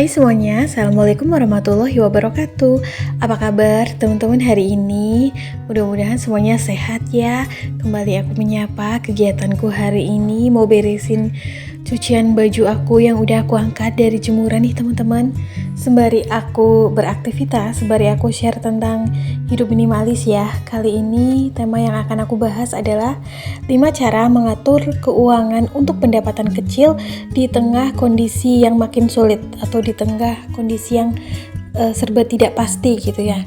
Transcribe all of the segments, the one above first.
Hai semuanya, Assalamualaikum warahmatullahi wabarakatuh. Apa kabar teman-teman hari ini? Mudah-mudahan semuanya sehat ya. Kembali aku menyapa kegiatanku hari ini. Mau beresin cucian baju aku yang udah aku angkat dari jemuran nih teman-teman. Sembari aku beraktivitas, sembari aku share tentang hidup minimalis ya. Kali ini tema yang akan aku bahas adalah 5 cara mengatur keuangan untuk pendapatan kecil di tengah kondisi yang makin sulit atau di tengah kondisi yang serba tidak pasti gitu ya.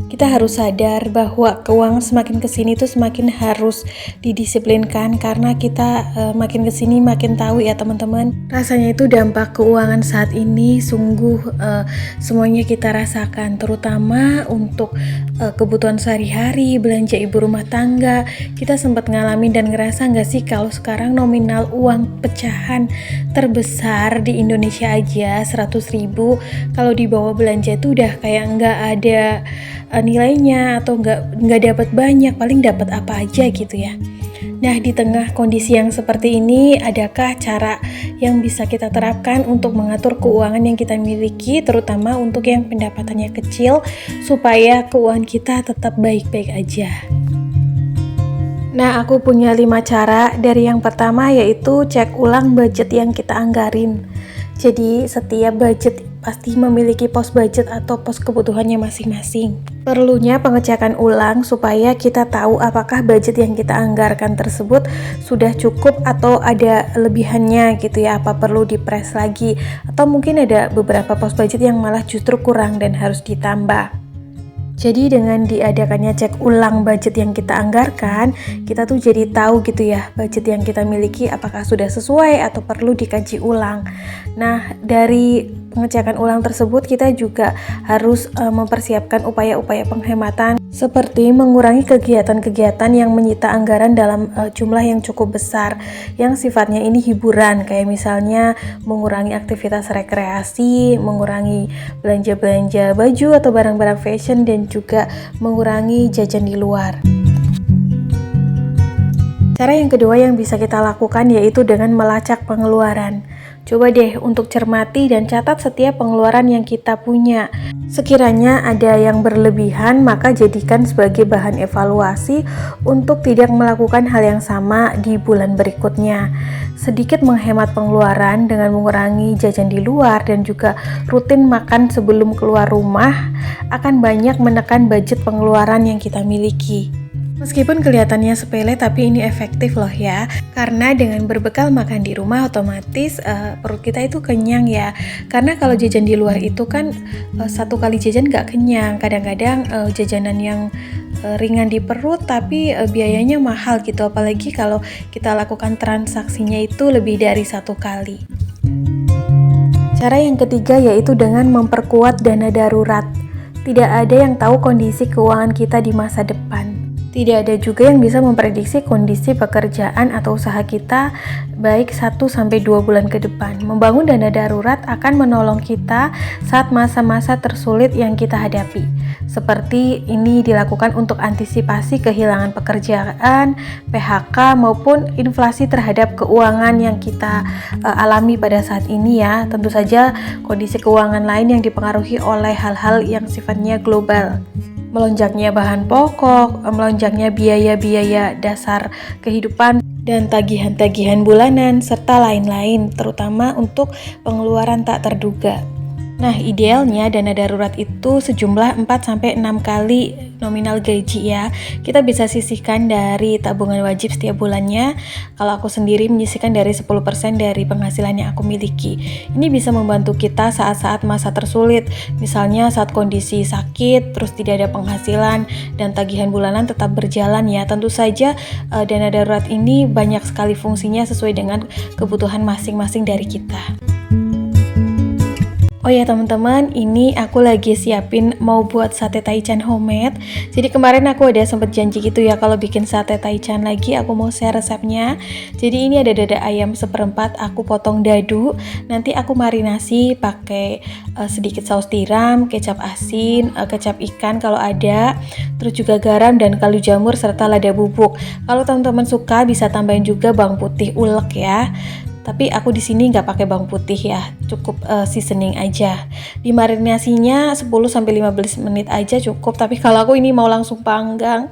Kita harus sadar bahwa keuangan semakin kesini tuh semakin harus didisiplinkan karena kita makin kesini makin tahu ya teman-teman. Rasanya itu dampak keuangan saat ini sungguh semuanya kita rasakan, terutama untuk kebutuhan sehari-hari, belanja ibu rumah tangga. Kita sempat ngalamin dan ngerasa nggak sih kalau sekarang nominal uang pecahan terbesar di Indonesia aja 100.000, kalau dibawa belanja itu udah kayak nggak ada nilainya atau nggak dapat banyak, paling dapat apa aja gitu ya. Nah, di tengah kondisi yang seperti ini, adakah cara yang bisa kita terapkan untuk mengatur keuangan yang kita miliki, terutama untuk yang pendapatannya kecil, supaya keuangan kita tetap baik-baik aja? Nah, aku punya 5 cara. Dari yang pertama yaitu cek ulang budget yang kita anggarin. Jadi, setiap budget pasti memiliki pos budget atau pos kebutuhannya masing-masing. Perlunya pengecekan ulang supaya kita tahu apakah budget yang kita anggarkan tersebut sudah cukup atau ada lebihannya gitu ya, apa perlu dipres lagi, atau mungkin ada beberapa pos budget yang malah justru kurang dan harus ditambah. Jadi dengan diadakannya cek ulang budget yang kita anggarkan, kita tuh jadi tahu gitu ya, budget yang kita miliki apakah sudah sesuai atau perlu dikaji ulang. Nah, dari pengecekan ulang tersebut kita juga harus mempersiapkan upaya-upaya penghematan seperti mengurangi kegiatan-kegiatan yang menyita anggaran dalam jumlah yang cukup besar yang sifatnya ini hiburan, kayak misalnya mengurangi aktivitas rekreasi, mengurangi belanja-belanja baju atau barang-barang fashion, dan juga mengurangi jajan di luar. Cara yang kedua yang bisa kita lakukan yaitu dengan melacak pengeluaran. Coba deh untuk cermati dan catat setiap pengeluaran yang kita punya. Sekiranya ada yang berlebihan, maka jadikan sebagai bahan evaluasi untuk tidak melakukan hal yang sama di bulan berikutnya. Sedikit menghemat pengeluaran dengan mengurangi jajan di luar dan juga rutin makan sebelum keluar rumah akan banyak menekan budget pengeluaran yang kita miliki. Meskipun kelihatannya sepele, tapi ini efektif loh ya. Karena dengan berbekal makan di rumah otomatis perut kita itu kenyang ya. Karena kalau jajan di luar itu kan satu kali jajan gak kenyang. Kadang-kadang jajanan yang ringan di perut tapi biayanya mahal gitu. Apalagi kalau kita lakukan transaksinya itu lebih dari satu kali. Cara yang ketiga yaitu dengan memperkuat dana darurat. Tidak ada yang tahu kondisi keuangan kita di masa depan. Tidak ada juga yang bisa memprediksi kondisi pekerjaan atau usaha kita baik 1-2 bulan ke depan. Membangun dana darurat akan menolong kita saat masa-masa tersulit yang kita hadapi. Seperti ini dilakukan untuk antisipasi kehilangan pekerjaan, PHK maupun inflasi terhadap keuangan yang kita alami pada saat ini ya. Tentu saja kondisi keuangan lain yang dipengaruhi oleh hal-hal yang sifatnya global. Melonjaknya bahan pokok, melonjaknya biaya-biaya dasar kehidupan, dan tagihan-tagihan bulanan, serta lain-lain, terutama untuk pengeluaran tak terduga. Nah, idealnya dana darurat itu sejumlah 4-6 kali nominal gaji ya. Kita bisa sisihkan dari tabungan wajib setiap bulannya. Kalau aku sendiri menyisihkan dari 10% dari penghasilan yang aku miliki. Ini bisa membantu kita saat-saat masa tersulit. Misalnya saat kondisi sakit, terus tidak ada penghasilan, dan tagihan bulanan tetap berjalan ya. Tentu saja dana darurat ini banyak sekali fungsinya sesuai dengan kebutuhan masing-masing dari kita. Oh ya teman-teman, ini aku lagi siapin mau buat sate taichan homemade. Jadi kemarin aku ada sempat janji gitu ya, kalau bikin sate taichan lagi aku mau share resepnya. Jadi ini ada dada ayam 1/4, aku potong dadu. Nanti aku marinasi pakai sedikit saus tiram, kecap asin, kecap ikan kalau ada, terus juga garam dan kaldu jamur serta lada bubuk. Kalau teman-teman suka bisa tambahin juga bawang putih ulek ya. Tapi aku di sini nggak pakai bawang putih ya, cukup seasoning aja. Dimarinasinya 10-15 menit aja cukup. Tapi kalau aku ini mau langsung panggang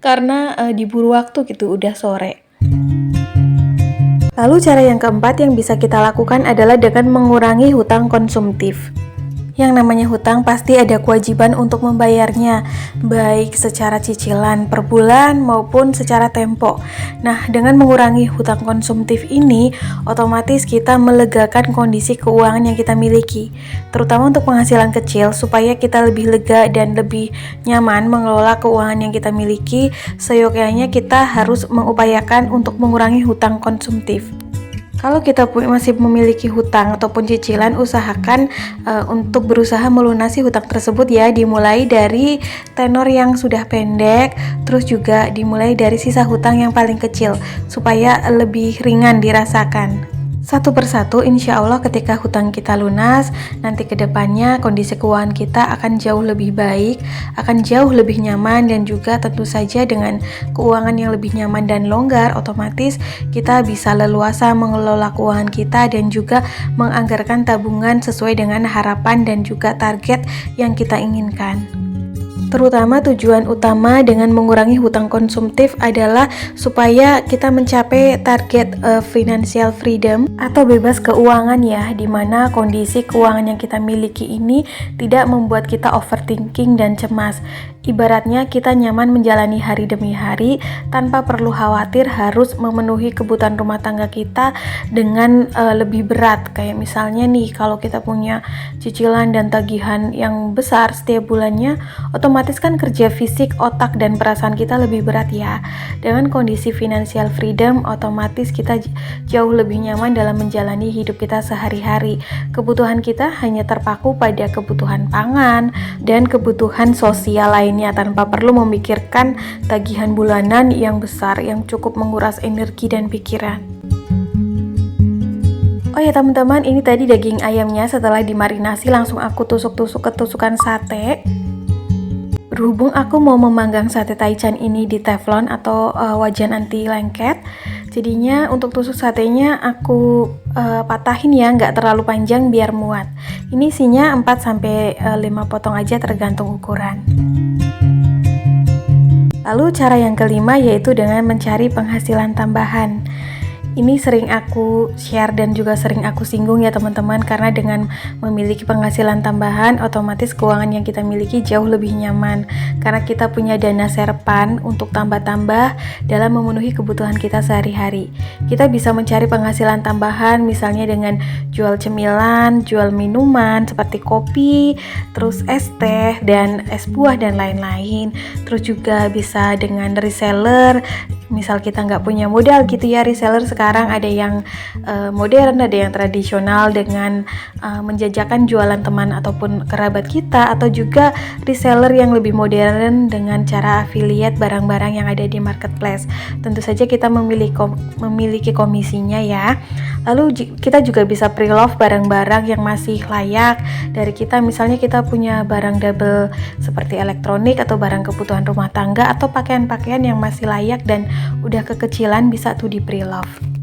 karena diburu waktu gitu, udah sore. Lalu cara yang keempat yang bisa kita lakukan adalah dengan mengurangi hutang konsumtif. Yang namanya hutang pasti ada kewajiban untuk membayarnya, baik secara cicilan per bulan maupun secara tempo. Nah, dengan mengurangi hutang konsumtif ini, otomatis kita melegakan kondisi keuangan yang kita miliki, terutama untuk penghasilan kecil, supaya kita lebih lega dan lebih nyaman mengelola keuangan yang kita miliki. Seyogyanya kita harus mengupayakan untuk mengurangi hutang konsumtif. Kalau kita masih memiliki hutang ataupun cicilan, usahakan untuk berusaha melunasi hutang tersebut ya, dimulai dari tenor yang sudah pendek, terus juga dimulai dari sisa hutang yang paling kecil, supaya lebih ringan dirasakan. Satu persatu, insya Allah ketika hutang kita lunas, nanti ke depannya kondisi keuangan kita akan jauh lebih baik, akan jauh lebih nyaman, dan juga tentu saja dengan keuangan yang lebih nyaman dan longgar, otomatis kita bisa leluasa mengelola keuangan kita dan juga menganggarkan tabungan sesuai dengan harapan dan juga target yang kita inginkan. Terutama tujuan utama dengan mengurangi hutang konsumtif adalah supaya kita mencapai target financial freedom atau bebas keuangan ya, dimana kondisi keuangan yang kita miliki ini tidak membuat kita overthinking dan cemas. Ibaratnya kita nyaman menjalani hari demi hari tanpa perlu khawatir harus memenuhi kebutuhan rumah tangga kita dengan lebih berat. Kayak misalnya nih, kalau kita punya cicilan dan tagihan yang besar setiap bulannya, otomatis kan kerja fisik, otak, dan perasaan kita lebih berat ya. Dengan kondisi financial freedom, otomatis kita jauh lebih nyaman dalam menjalani hidup kita sehari-hari. Kebutuhan kita hanya terpaku pada kebutuhan pangan dan kebutuhan sosial lainnya, tanpa perlu memikirkan tagihan bulanan yang besar yang cukup menguras energi dan pikiran. Oh ya teman-teman, ini tadi daging ayamnya setelah dimarinasi langsung aku tusuk-tusuk ke tusukan sate. Berhubung aku mau memanggang sate taichan ini di teflon atau wajan anti lengket, jadinya untuk tusuk satenya aku patahin ya, nggak terlalu panjang biar muat. Ini isinya 4-5 potong aja tergantung ukuran. Lalu cara yang kelima yaitu dengan mencari penghasilan tambahan. Ini sering aku share dan juga sering aku singgung ya teman-teman, karena dengan memiliki penghasilan tambahan otomatis keuangan yang kita miliki jauh lebih nyaman, karena kita punya dana serpan untuk tambah-tambah dalam memenuhi kebutuhan kita sehari-hari. Kita bisa mencari penghasilan tambahan misalnya dengan jual cemilan, jual minuman seperti kopi, terus es teh dan es buah dan lain-lain. Terus juga bisa dengan reseller, misal kita nggak punya modal gitu ya, reseller sekarang ada yang modern, ada yang tradisional dengan menjajakan jualan teman ataupun kerabat kita, atau juga reseller yang lebih modern dengan cara affiliate barang-barang yang ada di marketplace. Tentu saja kita memiliki komisinya ya. Lalu kita juga bisa pre-love barang-barang yang masih layak dari kita, misalnya kita punya barang double seperti elektronik atau barang kebutuhan rumah tangga atau pakaian-pakaian yang masih layak dan udah kekecilan, bisa tuh di pre-love.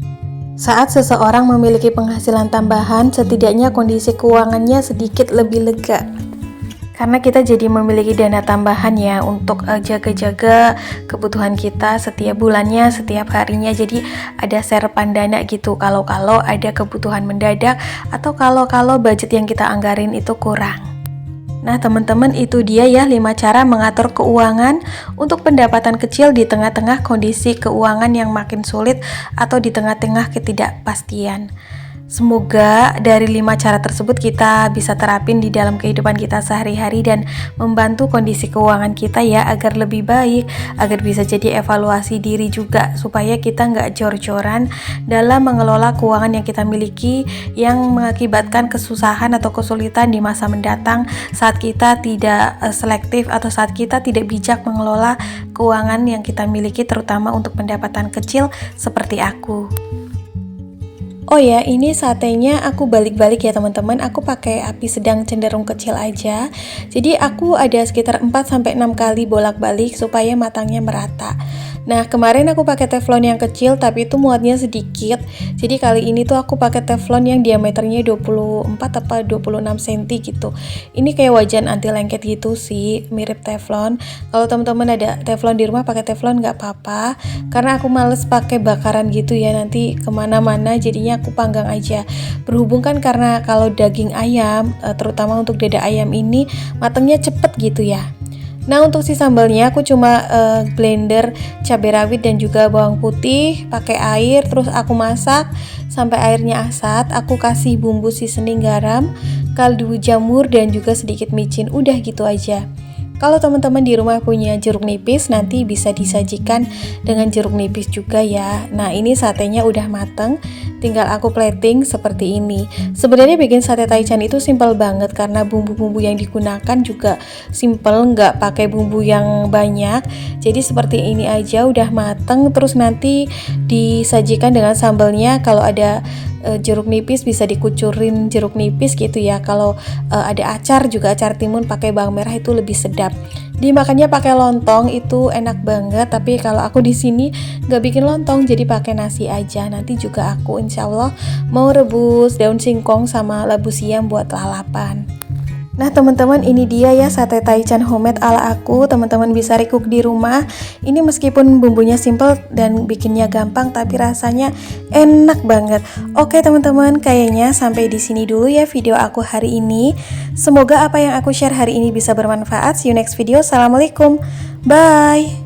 Saat seseorang memiliki penghasilan tambahan, setidaknya kondisi keuangannya sedikit lebih lega. Karena kita jadi memiliki dana tambahan ya untuk jaga-jaga kebutuhan kita setiap bulannya, setiap harinya. Jadi ada serpan dana gitu kalau ada kebutuhan mendadak atau kalau budget yang kita anggarin itu kurang. Nah teman-teman, itu dia ya 5 cara mengatur keuangan untuk pendapatan kecil di tengah-tengah kondisi keuangan yang makin sulit atau di tengah-tengah ketidakpastian. Semoga dari 5 cara tersebut kita bisa terapin di dalam kehidupan kita sehari-hari dan membantu kondisi keuangan kita ya agar lebih baik, agar bisa jadi evaluasi diri juga, supaya kita nggak jor-joran dalam mengelola keuangan yang kita miliki yang mengakibatkan kesusahan atau kesulitan di masa mendatang saat kita tidak selektif atau saat kita tidak bijak mengelola keuangan yang kita miliki, terutama untuk pendapatan kecil seperti aku. Oh ya, ini satenya aku balik-balik ya teman-teman. Aku pakai api sedang cenderung kecil aja. Jadi aku ada sekitar 4-6 kali bolak-balik supaya matangnya merata. Nah, kemarin aku pakai teflon yang kecil tapi itu muatnya sedikit. Jadi kali ini tuh aku pakai teflon yang diameternya 24 apa 26 cm gitu. Ini kayak wajan anti lengket gitu sih, mirip teflon. Kalau teman-teman ada teflon di rumah pakai teflon nggak apa-apa. Karena aku males pakai bakaran gitu ya, nanti kemana-mana jadinya aku panggang aja. Berhubung kan karena kalau daging ayam, terutama untuk dada ayam ini matangnya cepet gitu ya. Nah, untuk si sambalnya aku cuma blender cabai rawit dan juga bawang putih, pakai air, terus aku masak sampai airnya asat. Aku kasih bumbu seasoning garam, kaldu jamur dan juga sedikit micin. Udah gitu aja. Kalau teman-teman di rumah punya jeruk nipis, nanti bisa disajikan dengan jeruk nipis juga ya. Nah, ini satenya udah mateng, tinggal aku plating seperti ini. Sebenarnya bikin sate taichan itu simpel banget karena bumbu-bumbu yang digunakan juga simpel, nggak pakai bumbu yang banyak. Jadi seperti ini aja udah mateng, terus nanti disajikan dengan sambalnya. Kalau ada jeruk nipis bisa dikucurin jeruk nipis gitu ya. Kalau ada acar juga acar timun pakai bawang merah itu lebih sedap. Dimakannya pakai lontong itu enak banget, tapi kalau aku di sini nggak bikin lontong jadi pakai nasi aja. Nanti juga aku insya Allah mau rebus daun singkong sama labu siam buat lalapan. Nah teman-teman, ini dia ya sate taichan homemade ala aku. Teman-teman bisa recook di rumah. Ini meskipun bumbunya simple dan bikinnya gampang, tapi rasanya enak banget. Oke teman-teman, kayaknya sampai di sini dulu ya video aku hari ini. Semoga apa yang aku share hari ini bisa bermanfaat. See you next video. Assalamualaikum. Bye.